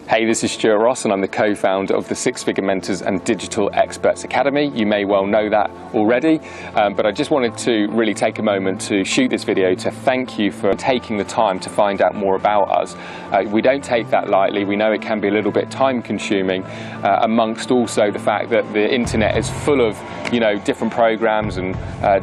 Hey, this is Stuart Ross and I'm the co-founder of the Six Figure Mentors and Digital Experts Academy. You may well know that already, but I just wanted to really take a moment to shoot this video to thank you for taking the time to find out more about us. We don't take that lightly. We know it can be a little bit time consuming, amongst also the fact that the internet is full of different programs and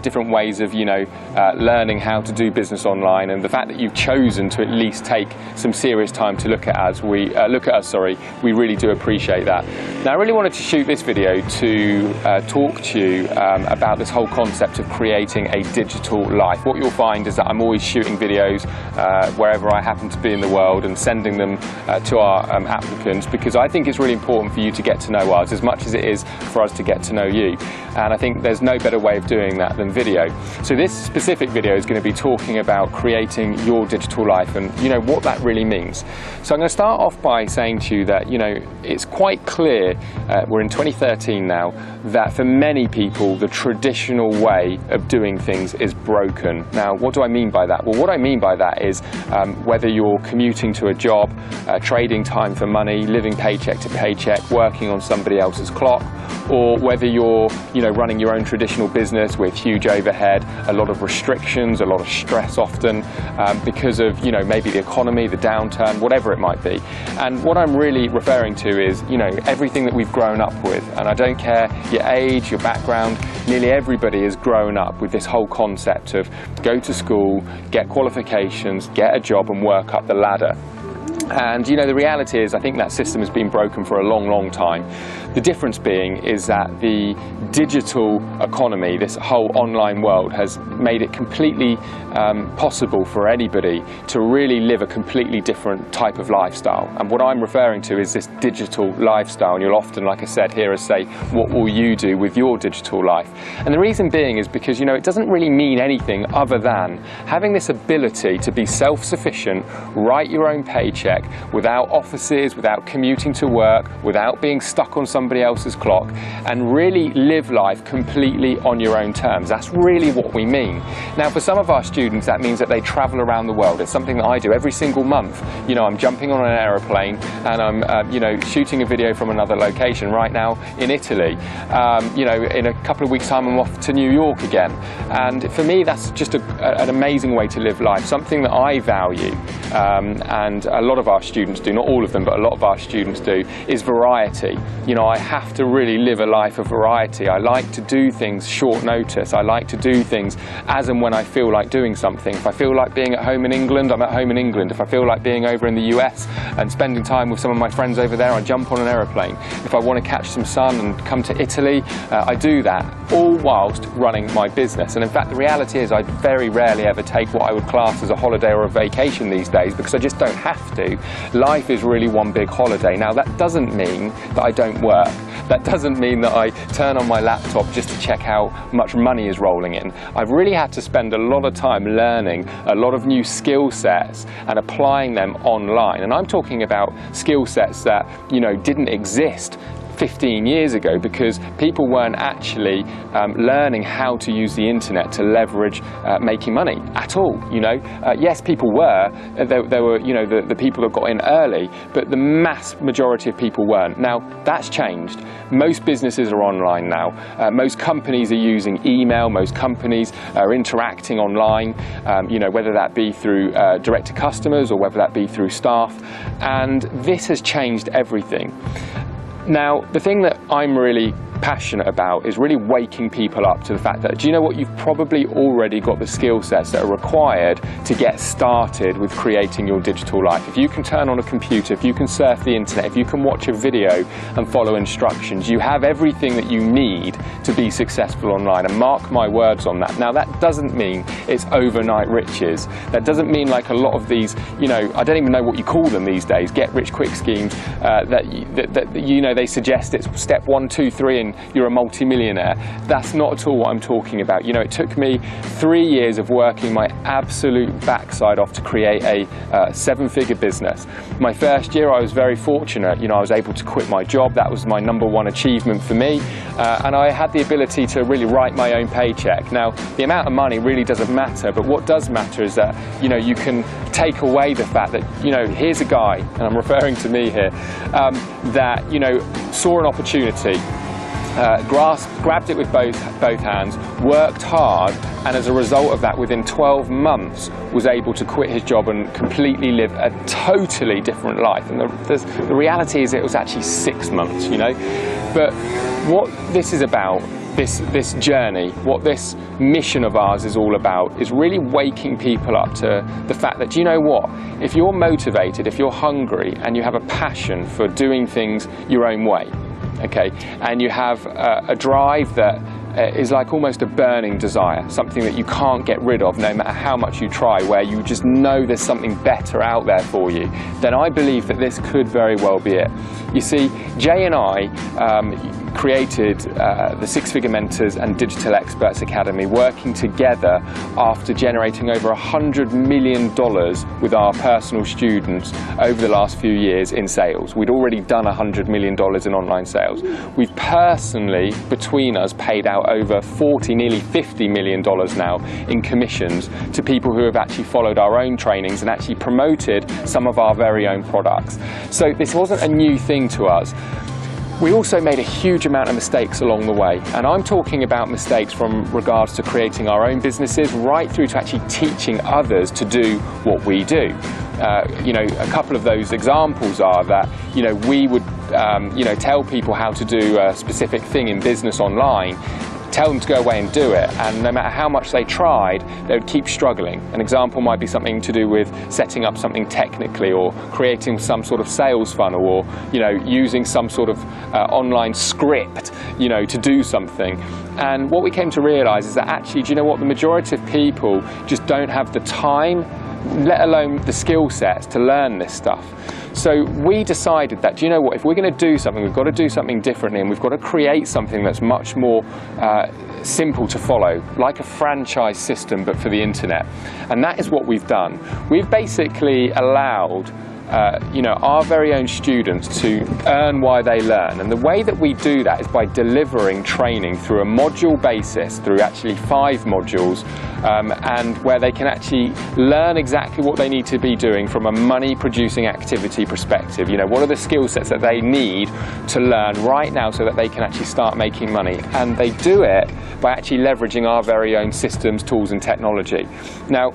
different ways of learning how to do business online, and the fact that you've chosen to at least take some serious time to look at us, we really do appreciate that. Now, I really wanted to shoot this video to talk to you about this whole concept of creating a digital life. What you'll find is that I'm always shooting videos wherever I happen to be in the world and sending them to our applicants, because I think it's really important for you to get to know us as much as it is for us to get to know you. And I think there's no better way of doing that than video. So this specific video is going to be talking about creating your digital life and what that really means. So I'm going to start off by saying to you that it's quite clear, we're in 2013 now, that for many people the traditional way of doing things is broken. Now, what do I mean by that? Well, what I mean by that is whether you're commuting to a job, trading time for money, living paycheck to paycheck, working on somebody else's clock, or whether you're running your own traditional business with huge overhead, a lot of restrictions, a lot of stress often because of maybe the economy, the downturn, whatever it might be. And what I'm really referring to is everything that we've grown up with, and I don't care your age, your background, nearly everybody has grown up with this whole concept of go to school, get qualifications, get a job and work up the ladder. And the reality is I think that system has been broken for a long, long time. The difference being is that the digital economy, this whole online world, has made it completely possible for anybody to really live a completely different type of lifestyle. And what I'm referring to is this digital lifestyle. And you'll often, like I said, hear us say, what will you do with your digital life? And the reason being is because it doesn't really mean anything other than having this ability to be self-sufficient, write your own paycheck, without offices, without commuting to work, without being stuck on somebody else's clock, and really live life completely on your own terms. That's really what we mean. Now, for some of our students, that means that they travel around the world. It's something that I do every single month. I'm jumping on an aeroplane and I'm shooting a video from another location. Right now in Italy, in a couple of weeks' time I'm off to New York again. And for me, that's just an amazing way to live life, something that I value, and a lot of our students do, not all of them, but a lot of our students do, is variety. I have to really live a life of variety. I like to do things short notice. I like to do things as and when I feel like doing something. If I feel like being at home in England, I'm at home in England. If I feel like being over in the US and spending time with some of my friends over there, I jump on an aeroplane. If I want to catch some sun and come to Italy, I do that, all whilst running my business. And in fact, the reality is I very rarely ever take what I would class as a holiday or a vacation these days, because I just don't have to. Life is really one big holiday. Now, that doesn't mean that I don't work. That doesn't mean that I turn on my laptop just to check how much money is rolling in. I've really had to spend a lot of time learning a lot of new skill sets and applying them online. And I'm talking about skill sets that, didn't exist 15 years ago, because people weren't actually learning how to use the internet to leverage making money at all. Yes, people were. There were the people that got in early, but the mass majority of people weren't. Now, that's changed. Most businesses are online now. Most companies are using email. Most companies are interacting online, whether that be through direct to customers or whether that be through staff. And this has changed everything. Now, the thing that I'm really passionate about is really waking people up to the fact that, you've probably already got the skill sets that are required to get started with creating your digital life. If you can turn on a computer, if you can surf the internet, if you can watch a video and follow instructions, you have everything that you need to be successful online, and mark my words on that. Now, that doesn't mean it's overnight riches. That doesn't mean like a lot of these, I don't even know what you call them these days, get rich quick schemes, that they suggest it's step 1, 2, 3 and and you're a multi-millionaire. That's not at all what I'm talking about. You know, it took me 3 years of working my absolute backside off to create a 7-figure business. My first year I was very fortunate. You know, I was able to quit my job. That was my #1 achievement for me, and I had the ability to really write my own paycheck. Now, the amount of money really doesn't matter, but what does matter is that, you know, you can take away the fact that, you know, here's a guy, and I'm referring to me here, that, you know, saw an opportunity, grabbed it with both hands, worked hard, and as a result of that, within 12 months, was able to quit his job and completely live a totally different life. And the reality is it was actually 6 months, you know. But what this is about, this journey, what this mission of ours is all about, is really waking people up to the fact that, do you know what, if you're motivated, if you're hungry, and you have a passion for doing things your own way, okay, and you have a drive that is like almost a burning desire, something that you can't get rid of no matter how much you try, where you just know there's something better out there for you, then I believe that this could very well be it. You see, Jay and I created the 6-Figure Mentors and Digital Experts Academy, working together after generating over $100 million with our personal students over the last few years in sales. We'd already done $100 million in online sales. We've personally, between us, paid out over nearly $50 million now in commissions to people who have actually followed our own trainings and actually promoted some of our very own products. So this wasn't a new thing to us. We also made a huge amount of mistakes along the way, and I'm talking about mistakes from regards to creating our own businesses right through to actually teaching others to do what we do. You know, a couple of those examples are that, you know, we would you know, tell people how to do a specific thing in business online, tell them to go away and do it, and no matter how much they tried, they would keep struggling. An example might be something to do with setting up something technically, or creating some sort of sales funnel, or, you know, using some sort of online script, you know, to do something. And what we came to realize is that actually, do you know what, the majority of people just don't have the time, let alone the skill sets, to learn this stuff. So we decided that, do you know what, if we're going to do something, we've got to do something differently, and we've got to create something that's much more simple to follow, like a franchise system but for the internet. And that is what we've done. We've basically allowed you know, our very own students to earn while they learn, and the way that we do that is by delivering training through a module basis, through actually 5 modules, and where they can actually learn exactly what they need to be doing from a money producing activity perspective. You know, what are the skill sets that they need to learn right now so that they can actually start making money, and they do it by actually leveraging our very own systems, tools and technology. Now,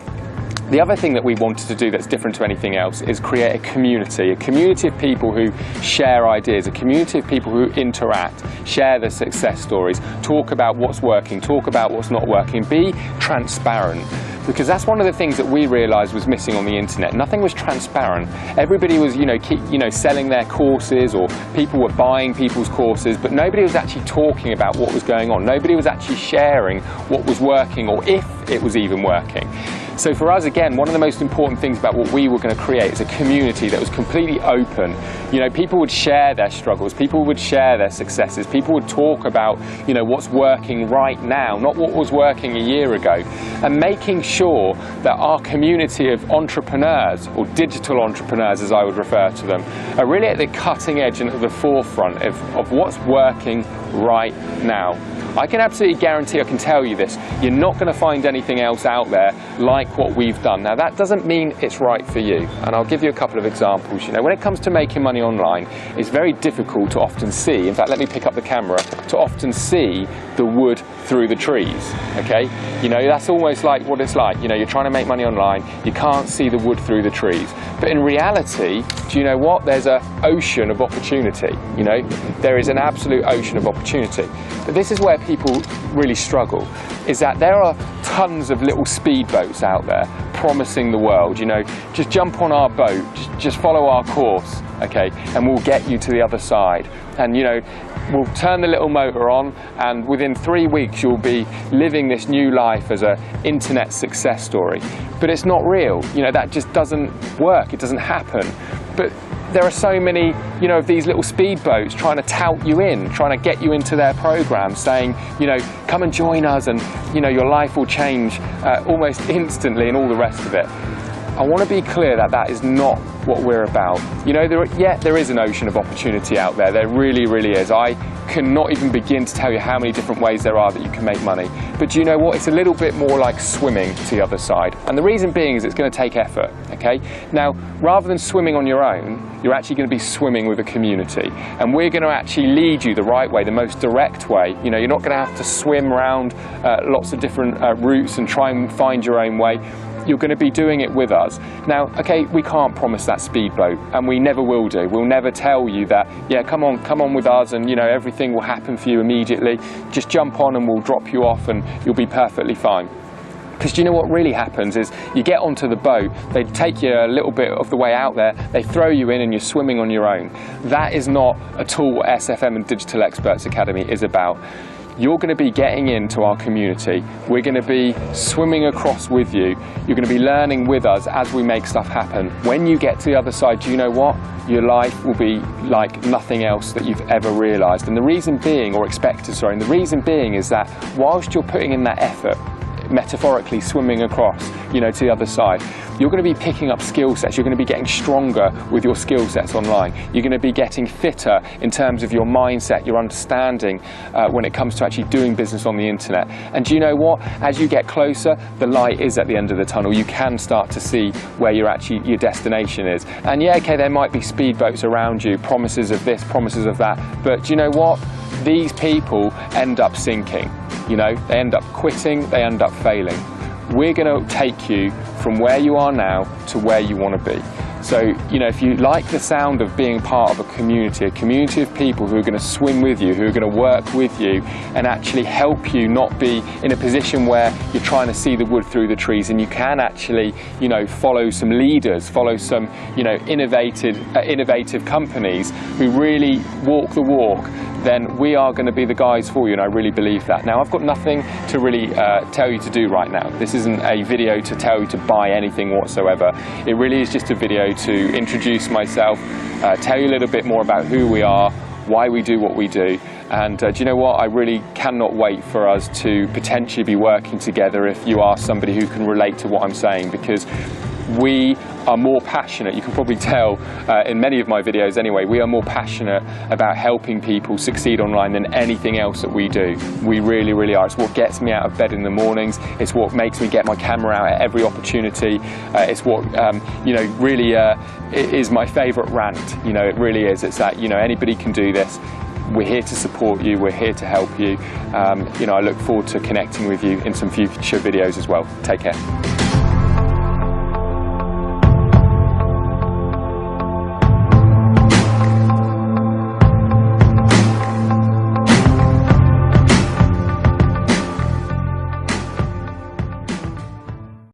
the other thing that we wanted to do that's different to anything else is create a community of people who share ideas, a community of people who interact, share their success stories, talk about what's working, talk about what's not working, be transparent. Because that's one of the things that we realized was missing on the internet. Nothing was transparent. Everybody was, you know, selling their courses, or people were buying people's courses, but nobody was actually talking about what was going on. Nobody was actually sharing what was working, or if it was even working. So for us, again, one of the most important things about what we were going to create is a community that was completely open. You know, people would share their struggles, people would share their successes, people would talk about, you know, what's working right now, not what was working a year ago, and making sure that our community of entrepreneurs, or digital entrepreneurs as I would refer to them, are really at the cutting edge and at the forefront of what's working right now. I can absolutely guarantee, I can tell you this, you're not going to find anything else out there like what we've done. Now, that doesn't mean it's right for you, and I'll give you a couple of examples. You know, when it comes to making money online, it's very difficult to often see, in fact, let me pick up the camera, to often see the wood through the trees, okay? You know, that's almost like what it's like. You know, you're trying to make money online, you can't see the wood through the trees. But in reality, do you know what? There's an ocean of opportunity, you know? There is an absolute ocean of opportunity. But this is where people really struggle, is that there are tons of little speedboats out there promising the world, you know, just jump on our boat, just follow our course, okay, and we'll get you to the other side. And, you know, we'll turn the little motor on, and within 3 weeks you'll be living this new life as an internet success story. But it's not real, you know, that just doesn't work, it doesn't happen. But there are so many, you know, of these little speedboats trying to tout you in, trying to get you into their program, saying, you know, come and join us and, you know, your life will change almost instantly and all the rest of it. I want to be clear that that is not what we're about. You know, there is an ocean of opportunity out there. There really, really is. I cannot even begin to tell you how many different ways there are that you can make money. But do you know what? It's a little bit more like swimming to the other side. And the reason being is it's going to take effort, okay? Now, rather than swimming on your own, you're actually going to be swimming with a community. And we're going to actually lead you the right way, the most direct way. You know, you're not going to have to swim around lots of different routes and try and find your own way. You're going to be doing it with us. Now, okay, we can't promise that speedboat, and we never will do. We'll never tell you that, yeah, come on with us, and you know, everything will happen for you immediately. Just jump on and we'll drop you off and you'll be perfectly fine. Because do you know what really happens is you get onto the boat, they take you a little bit of the way out there, they throw you in and you're swimming on your own. That is not at all what SFM and Digital Experts Academy is about. You're going to be getting into our community. We're going to be swimming across with you. You're going to be learning with us as we make stuff happen. When you get to the other side, do you know what? Your life will be like nothing else that you've ever realized. And the reason being, or expected, sorry, and the reason being is that whilst you're putting in that effort, metaphorically swimming across, you know, to the other side, you're going to be picking up skill sets. You're going to be getting stronger with your skill sets online. You're going to be getting fitter in terms of your mindset, your understanding when it comes to actually doing business on the internet. And do you know what? As you get closer, the light is at the end of the tunnel. You can start to see where your destination is. And yeah, okay, there might be speedboats around you, promises of this, promises of that. But do you know what? These people end up sinking. You know, they end up quitting, they end up failing. We're going to take you from where you are now to where you want to be. So, you know, if you like the sound of being part of a community of people who are going to swim with you, who are going to work with you and actually help you not be in a position where you're trying to see the wood through the trees, and you can actually, you know, follow some leaders, follow some, you know, innovative companies who really walk the walk, then we are going to be the guys for you, and I really believe that. Now, I've got nothing to really tell you to do right now. This isn't a video to tell you to buy anything whatsoever. It really is just a video to introduce myself, tell you a little bit more about who we are, why we do what we do, and do you know what? I really cannot wait for us to potentially be working together if you are somebody who can relate to what I'm saying, because we are more passionate, you can probably tell in many of my videos anyway, we are more passionate about helping people succeed online than anything else that we do. We really, really are. It's what gets me out of bed in the mornings, it's what makes me get my camera out at every opportunity, it's what, you know, really is my favourite rant. You know, it really is. It's that, you know, anybody can do this. We're here to support you, we're here to help you. You know, I look forward to connecting with you in some future videos as well. Take care.